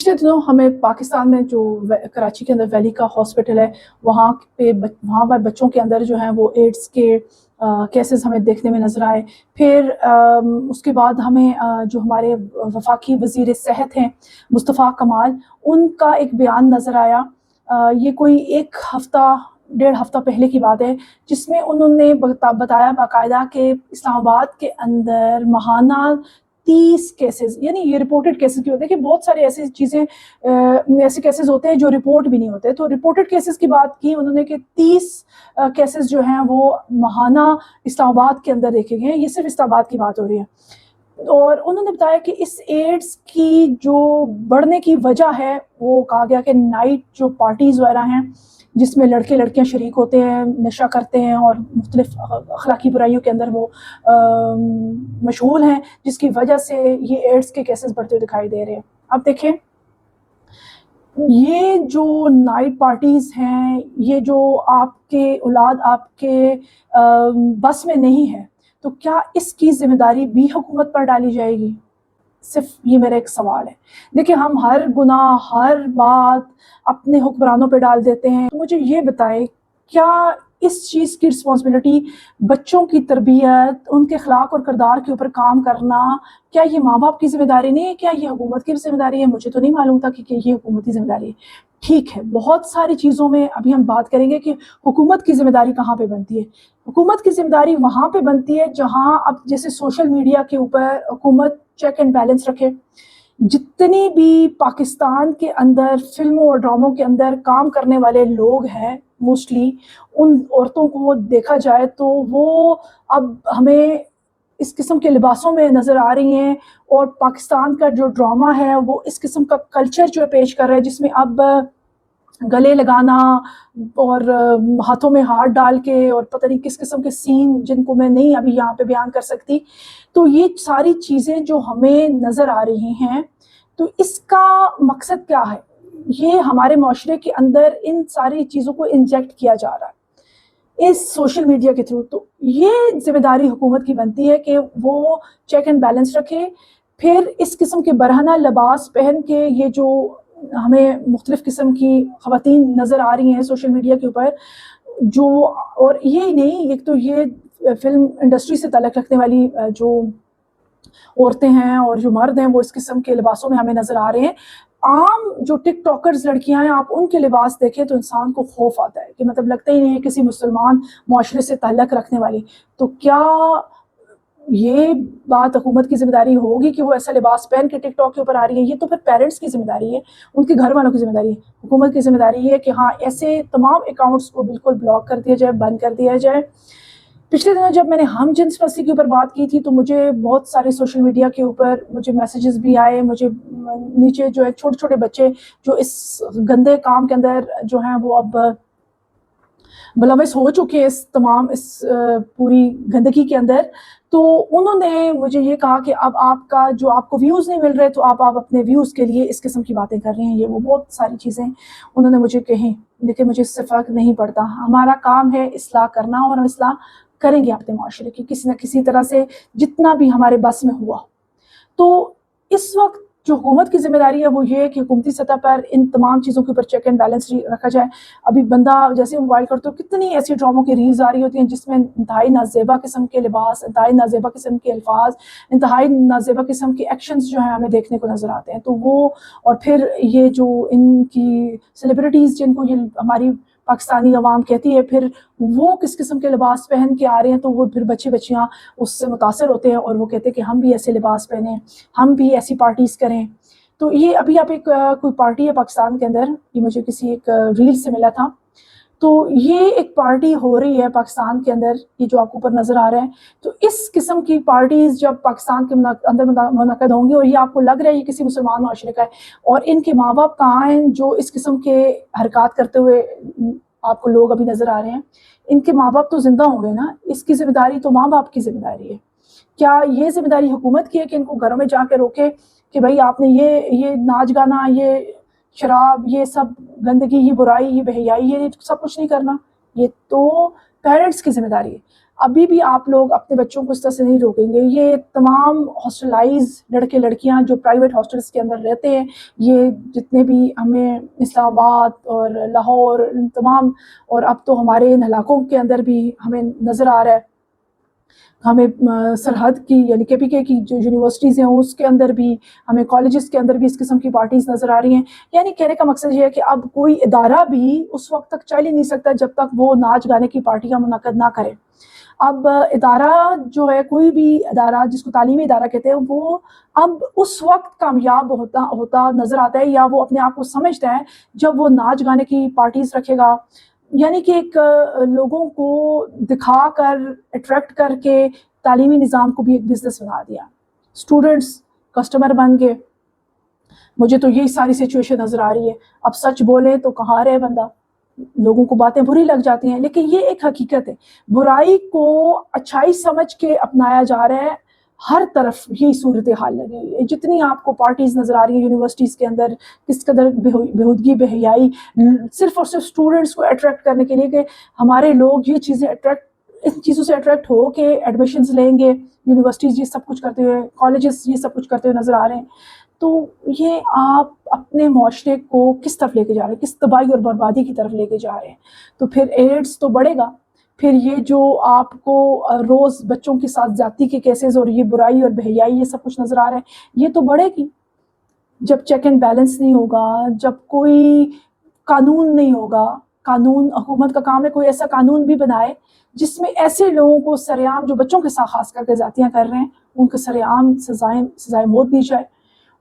पिछले दिनों हमें पाकिस्तान में जो कराची के अंदर वैली का हॉस्पिटल है, वहाँ पर बच्चों के अंदर जो है वो एड्स के केसेस हमें देखने में नज़र आए। फिर उसके बाद हमें जो हमारे वफाकी वज़ीर सेहत हैं मुस्तफ़ा कमाल, उनका एक बयान नज़र आया। ये कोई 1 हफ़्ता 1.5 हफ़्ता पहले की बात है, जिसमें उन्होंने बताया बाकायदा कि इस्लामाबाद के अंदर माहाना 30 केसेस, यानी ये रिपोर्टेड केसेस की होते हैं कि बहुत सारे ऐसी चीज़ें ऐसे केसेस होते हैं जो रिपोर्ट भी नहीं होते। तो रिपोर्टेड केसेस की बात की उन्होंने कि 30 केसेस जो हैं वो माहाना इस्लामाबाद के अंदर देखे गए हैं। ये सिर्फ इस्लामाबाद की बात हो रही है। और उन्होंने बताया कि इस एड्स की जो बढ़ने की वजह है, वो कहा गया कि नाइट जो पार्टीज़ वगैरह हैं, जिसमें लड़के लड़कियां शरीक होते हैं, नशा करते हैं और मुख्तलिफ अखलाकी बुराइयों के अंदर वो मशगूल हैं, जिसकी वजह से ये एड्स के केसेस बढ़ते हुए दिखाई दे रहे हैं। अब देखें, ये जो नाइट पार्टीज़ हैं, ये जो आपके औलाद आपके बस में नहीं है, तो क्या इसकी ज़िम्मेदारी भी हुकूमत पर डाली जाएगी? सिर्फ ये मेरा एक सवाल है। देखिए, हम हर गुनाह, हर बात अपने हुक्मरानों पे डाल देते हैं। तो मुझे ये बताएं, क्या इस चीज़ की रिस्पॉन्सिबिलिटी बच्चों की तरबियत, उनके अखलाक और किरदार के ऊपर काम करना, क्या ये माँ बाप की जिम्मेदारी नहीं है? क्या ये हुकूमत की जिम्मेदारी है? मुझे तो नहीं मालूम था कि ये हुकूमत की जिम्मेदारी है। ठीक है, बहुत सारी चीज़ों में अभी हम बात करेंगे कि हुकूमत की जिम्मेदारी कहाँ पे बनती है। हुकूमत की जिम्मेदारी वहाँ पे बनती है जहाँ अब जैसे सोशल मीडिया के ऊपर हुकूमत चेक एंड बैलेंस रखे। जितनी भी पाकिस्तान के अंदर फिल्मों और ड्रामों के अंदर काम करने वाले लोग हैं, मोस्टली उन औरतों को देखा जाए तो वो अब हमें इस किस्म के लिबासों में नज़र आ रही हैं। और पाकिस्तान का जो ड्रामा है वो इस किस्म का कल्चर जो है पेश कर रहा है, जिसमें अब गले लगाना और हाथों में हाथ डाल के और पता नहीं किस किस्म के सीन, जिनको मैं नहीं अभी यहाँ पे बयान कर सकती। तो ये सारी चीज़ें जो हमें नज़र आ रही हैं, तो इसका मकसद क्या है? ये हमारे माशरे के अंदर इन सारी चीज़ों को इंजेक्ट किया जा रहा है इस सोशल मीडिया के थ्रू। तो ये जिम्मेदारी हुकूमत की बनती है कि वो चेक एंड बैलेंस रखे। फिर इस किस्म के बरहना लिबास पहन के ये जो हमें मुख्तलिफ किस्म की ख़वातीन नज़र आ रही हैं सोशल मीडिया के ऊपर, जो और ये नहीं, एक तो ये फिल्म इंडस्ट्री से ताल्लुक़ रखने वाली जो औरतें हैं और जो मर्द हैं, वो इस किस्म के लिबासों में हमें नज़र आ रहे हैं। आम जो टिकटॉकर्स लड़कियां हैं, आप उनके लिबास देखें तो इंसान को खौफ आता है कि मतलब लगता ही नहीं है किसी मुसलमान मुआशरे से ताल्लुक़ रखने वाली। तो क्या ये बात हुकूमत की जिम्मेदारी होगी कि वो ऐसा लिबास पहन के टिकटॉक के ऊपर आ रही है? ये तो फिर पेरेंट्स की जिम्मेदारी है, उनके घर वालों की जिम्मेदारी है। हुकूमत की जिम्मेदारी है कि हाँ, ऐसे तमाम अकाउंट्स को बिल्कुल ब्लॉक कर दिया जाए, बंद कर दिया जाए। पिछले दिनों जब मैंने हम जिन्स परस्ती के ऊपर बात की थी, तो मुझे बहुत सारे सोशल मीडिया के ऊपर मुझे मैसेजेस भी आए। मुझे नीचे जो है छोटे छोटे बच्चे जो इस गंदे काम के अंदर जो हैं वो अब मुलविस हो चुके हैं इस पूरी गंदगी के अंदर। तो उन्होंने मुझे ये कहा कि अब आपका जो आपको व्यूज़ नहीं मिल रहे, तो आप अपने व्यूज़ के लिए इस किस्म की बातें कर रहे हैं। ये वो बहुत सारी चीज़ें उन्होंने मुझे कहीं। देखिए, मुझे इससे फ़र्क नहीं पड़ता। हमारा काम है इस्लाह करना और हम इस्लाह करेंगे अपने माशरे की किसी न किसी तरह से, जितना भी हमारे बस में हुआ। तो इस वक्त जो हुकूमत की जिम्मेदारी है वो ये है कि हुकूमती सतह पर इन तमाम चीज़ों के ऊपर चेक एंड बैलेंस रखा जाए। अभी बंदा जैसे मोबाइल करते हो, कितनी ऐसी ड्रामों की रील्स आ रही होती हैं जिसमें इंतहाई नाजेबा किस्म के लिबास, इंतहाई नाजेबा किस्म के अल्फाज, इंतहाई नाजेबा किस्म के एक्शंस जो हैं हमें देखने को नज़र आते हैं। तो वो, और फिर ये जो इनकी सेलिब्रिटीज़ जिनको ये हमारी पाकिस्तानी अवाम कहती है, फिर वो किस किस्म के लिबास पहन के आ रहे हैं, तो वो फिर बच्चे बच्चियाँ उससे मुतासर होते हैं और वो कहते हैं कि हम भी ऐसे लिबास पहने, हम भी ऐसी पार्टीज़ करें। तो ये अभी आप एक कोई पार्टी है पाकिस्तान के अंदर, ये मुझे किसी एक रील से मिला था। तो ये एक पार्टी हो रही है पाकिस्तान के अंदर, ये जो आपको ऊपर नज़र आ रहा है। तो इस किस्म की पार्टीज़ जब पाकिस्तान के अंदर मुनक़द होंगी और ये आपको लग रहा है ये किसी मुसलमान माशरे का है, और इनके माँ बाप कहाँ हैं जो इस किस्म के हरकत करते हुए आपको लोग अभी नज़र आ रहे हैं? इनके माँ बाप तो ज़िंदा होंगे ना, इसकी ज़िम्मेदारी तो माँ बाप की ज़िम्मेदारी है। क्या ये ज़िम्मेदारी हुकूमत की है कि इनको घरों में जाके रोके कि भाई आपने ये नाच गाना, ये शराब, ये सब गंदगी, ये बुराई, ये बेहयाई, ये सब कुछ नहीं करना? ये तो पेरेंट्स की ज़िम्मेदारी है। ابھی بھی آپ لوگ اپنے بچوں کو اس طرح سے نہیں روکیں گے. یہ تمام ہاسٹلائز لڑکے لڑکیاں جو پرائیویٹ ہاسٹلس کے اندر رہتے ہیں، یہ جتنے بھی ہمیں اسلام آباد اور لاہور تمام، اور اب تو ہمارے ان علاقوں کے اندر بھی ہمیں نظر آ رہا ہے، ہمیں سرحد کی یعنی کے پی کے کی جو یونیورسٹیز ہیں اس کے اندر بھی، ہمیں کالجز کے اندر بھی اس قسم کی پارٹیز نظر آ رہی ہیں. یعنی کہنے کا مقصد یہ ہے کہ اب کوئی ادارہ بھی اس وقت تک چل ہی نہیں سکتا جب تک وہ ناچ گانے کی پارٹیاں منعقد نہ کرے. اب ادارہ جو ہے، کوئی بھی ادارہ جس کو تعلیمی ادارہ کہتے ہیں، وہ اب اس وقت کامیاب ہوتا نظر آتا ہے، یا وہ اپنے آپ کو سمجھتا ہے جب وہ ناچ گانے کی پارٹیز رکھے گا. یعنی کہ ایک لوگوں کو دکھا کر اٹریکٹ کر کے تعلیمی نظام کو بھی ایک بزنس بنا دیا. اسٹوڈنٹس کسٹمر بن گئے. مجھے تو یہی ساری سچویشن نظر آ رہی ہے. اب سچ بولے تو کہاں رہے بندہ، لوگوں کو باتیں بری لگ جاتی ہیں، لیکن یہ ایک حقیقت ہے. برائی کو اچھائی سمجھ کے اپنایا جا رہا ہے. ہر طرف یہی صورتحال لگی ہوئی ہے. جتنی آپ کو پارٹیز نظر آ رہی ہیں یونیورسٹیز کے اندر، کس قدر بےہودگی بے حیائی، صرف اور صرف اسٹوڈنٹس کو اٹریکٹ کرنے کے لیے کہ ہمارے لوگ یہ چیزیں ان چیزوں سے اٹریکٹ ہو کے ایڈمیشنز لیں گے. یونیورسٹیز یہ سب کچھ کرتے ہوئے، کالجز یہ سب کچھ کرتے ہوئے نظر آ رہے ہیں. تو یہ آپ اپنے معاشرے کو کس طرف لے کے جا رہے ہیں، کس تباہی اور بربادی کی طرف لے کے جا رہے ہیں. تو پھر ایڈز تو بڑھے گا. پھر یہ جو آپ کو روز بچوں کے ساتھ زیادتی کے کیسز اور یہ برائی اور بے حیائی یہ سب کچھ نظر آ رہا ہے، یہ تو بڑھے گی. جب چیک اینڈ بیلنس نہیں ہوگا، جب کوئی قانون نہیں ہوگا. قانون، حکومت کا کام ہے کوئی ایسا قانون بھی بنائے جس میں ایسے لوگوں کو سر عام، جو بچوں کے ساتھ خاص کر کے زیادتیاں کر رہے ہیں، ان کو سر عام سزائے موت دی جائے.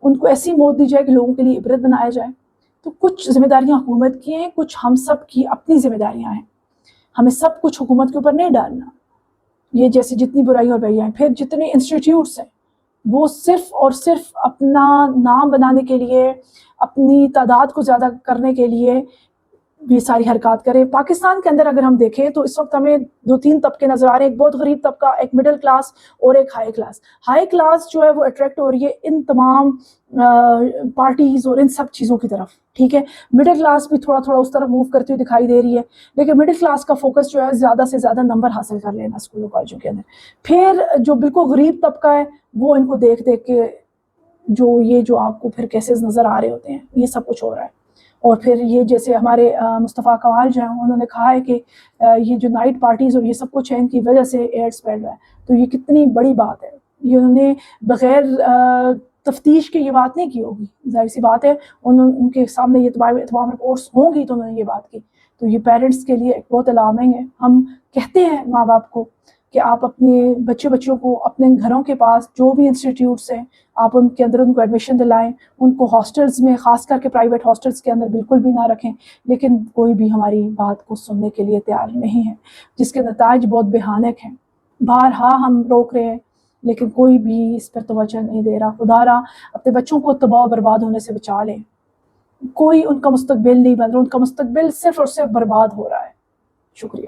ان کو ایسی موت دی جائے کہ لوگوں کے لیے عبرت بنایا جائے. تو کچھ ذمہ داریاں حکومت کی ہیں، کچھ ہم سب کی اپنی ذمہ داریاں ہیں. ہمیں سب کچھ حکومت کے اوپر نہیں ڈالنا. یہ جیسے جتنی برائی اور بے حیائی، پھر جتنے انسٹیٹیوٹس ہیں وہ صرف اور صرف اپنا نام بنانے کے لیے، اپنی تعداد کو زیادہ کرنے کے لیے یہ ساری حرکات کرے. پاکستان کے اندر اگر ہم دیکھیں تو اس وقت ہمیں 2-3 طبقے نظر آ رہے ہیں. ایک بہت غریب طبقہ، ایک مڈل کلاس اور ایک ہائی کلاس. ہائی کلاس جو ہے وہ اٹریکٹ ہو رہی ہے ان تمام پارٹیز اور ان سب چیزوں کی طرف. ٹھیک ہے، مڈل کلاس بھی تھوڑا تھوڑا اس طرف موو کرتی ہوئی دکھائی دے رہی ہے، لیکن مڈل کلاس کا فوکس جو ہے زیادہ سے زیادہ نمبر حاصل کر لینا اسکولوں کالجوں کے اندر. پھر جو بالکل غریب طبقہ ہے وہ ان کو دیکھ دیکھ کے جو آپ کو پھر کیسز نظر آ رہے ہوتے ہیں، یہ سب کچھ ہو رہا ہے. اور پھر یہ جیسے ہمارے مصطفیٰ کمال جو ہیں انہوں نے کہا ہے کہ یہ جو نائٹ پارٹیز اور یہ سب کچھ ہے ان کی وجہ سے ایڈس پھیل رہا ہے. تو یہ کتنی بڑی بات ہے. یہ انہوں نے بغیر تفتیش کے یہ بات نہیں کی ہوگی. ظاہر سی بات ہے ان کے سامنے یہ تمام رپورٹس ہوں گی تو انہوں نے یہ بات کی. تو یہ پیرنٹس کے لیے ایک بہت الارمنگ ہے. ہم کہتے ہیں ماں باپ کو کہ آپ اپنے بچوں کو اپنے گھروں کے پاس جو بھی انسٹیٹیوٹس ہیں آپ ان کے اندر ان کو ایڈمیشن دلائیں. ان کو ہاسٹلز میں، خاص کر کے پرائیویٹ ہاسٹلز کے اندر بالکل بھی نہ رکھیں. لیکن کوئی بھی ہماری بات کو سننے کے لیے تیار نہیں ہے، جس کے نتائج بہت بھیانک ہیں. بارہا ہم روک رہے ہیں لیکن کوئی بھی اس پر توجہ نہیں دے رہا. خدا را اپنے بچوں کو تباہ و برباد ہونے سے بچا لیں. کوئی ان کا مستقبل نہیں بن رہا، ان کا مستقبل صرف اور صرف برباد ہو رہا ہے. شکریہ.